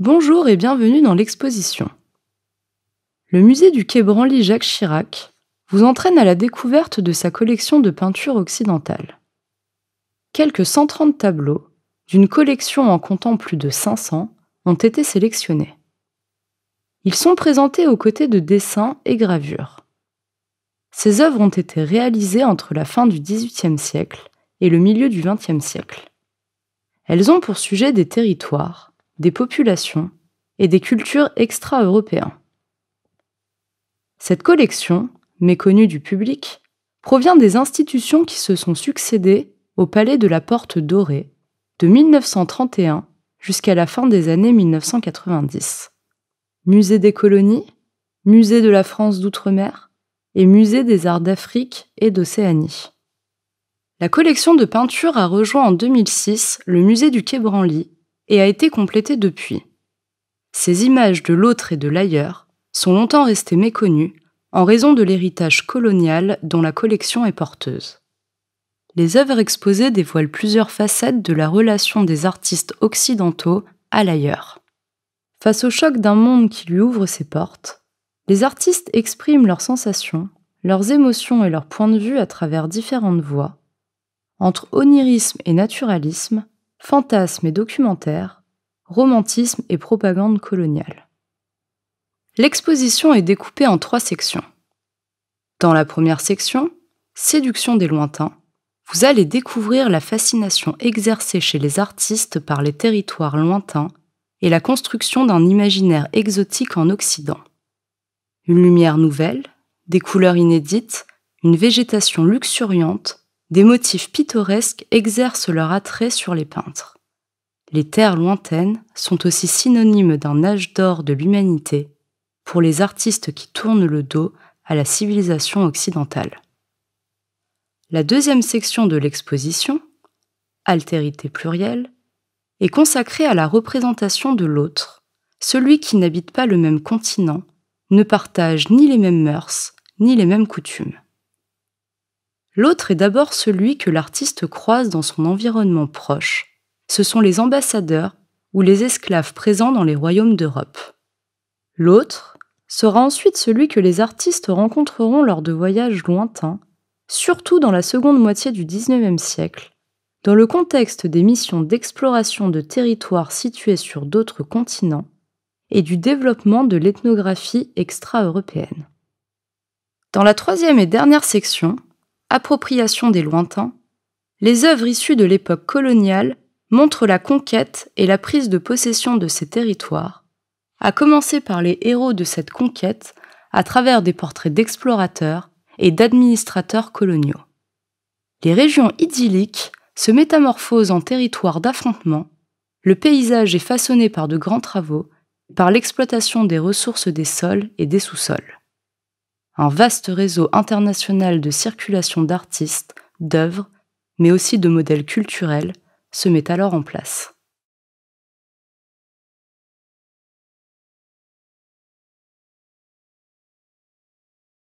Bonjour et bienvenue dans l'exposition. Le musée du Quai Branly Jacques Chirac vous entraîne à la découverte de sa collection de peintures occidentales. Quelques 130 tableaux, d'une collection en comptant plus de 500, ont été sélectionnés. Ils sont présentés aux côtés de dessins et gravures. Ces œuvres ont été réalisées entre la fin du XVIIIe siècle et le milieu du XXe siècle. Elles ont pour sujet des territoires, des populations et des cultures extra-européens. Cette collection, méconnue du public, provient des institutions qui se sont succédé au Palais de la Porte Dorée de 1931 jusqu'à la fin des années 1990. Musée des colonies, Musée de la France d'outre-mer et Musée des arts d'Afrique et d'Océanie. La collection de peintures a rejoint en 2006 le musée du Quai Branly et a été complétée depuis. Ces images de l'autre et de l'ailleurs sont longtemps restées méconnues en raison de l'héritage colonial dont la collection est porteuse. Les œuvres exposées dévoilent plusieurs facettes de la relation des artistes occidentaux à l'ailleurs. Face au choc d'un monde qui lui ouvre ses portes, les artistes expriment leurs sensations, leurs émotions et leurs points de vue à travers différentes voies, entre onirisme et naturalisme, fantasme et documentaire, romantisme et propagande coloniale. L'exposition est découpée en 3 sections. Dans la première section, Séduction des lointains, vous allez découvrir la fascination exercée chez les artistes par les territoires lointains et la construction d'un imaginaire exotique en Occident. Une lumière nouvelle, des couleurs inédites, une végétation luxuriante, des motifs pittoresques exercent leur attrait sur les peintres. Les terres lointaines sont aussi synonymes d'un âge d'or de l'humanité pour les artistes qui tournent le dos à la civilisation occidentale. La deuxième section de l'exposition, Altérité plurielle, est consacrée à la représentation de l'autre, celui qui n'habite pas le même continent, ne partage ni les mêmes mœurs, ni les mêmes coutumes. L'autre est d'abord celui que l'artiste croise dans son environnement proche. Ce sont les ambassadeurs ou les esclaves présents dans les royaumes d'Europe. L'autre sera ensuite celui que les artistes rencontreront lors de voyages lointains, surtout dans la seconde moitié du XIXe siècle, dans le contexte des missions d'exploration de territoires situés sur d'autres continents et du développement de l'ethnographie extra-européenne. Dans la troisième et dernière section, Appropriation des lointains, les œuvres issues de l'époque coloniale montrent la conquête et la prise de possession de ces territoires, à commencer par les héros de cette conquête à travers des portraits d'explorateurs et d'administrateurs coloniaux. Les régions idylliques se métamorphosent en territoires d'affrontement, le paysage est façonné par de grands travaux, par l'exploitation des ressources des sols et des sous-sols. Un vaste réseau international de circulation d'artistes, d'œuvres, mais aussi de modèles culturels, se met alors en place.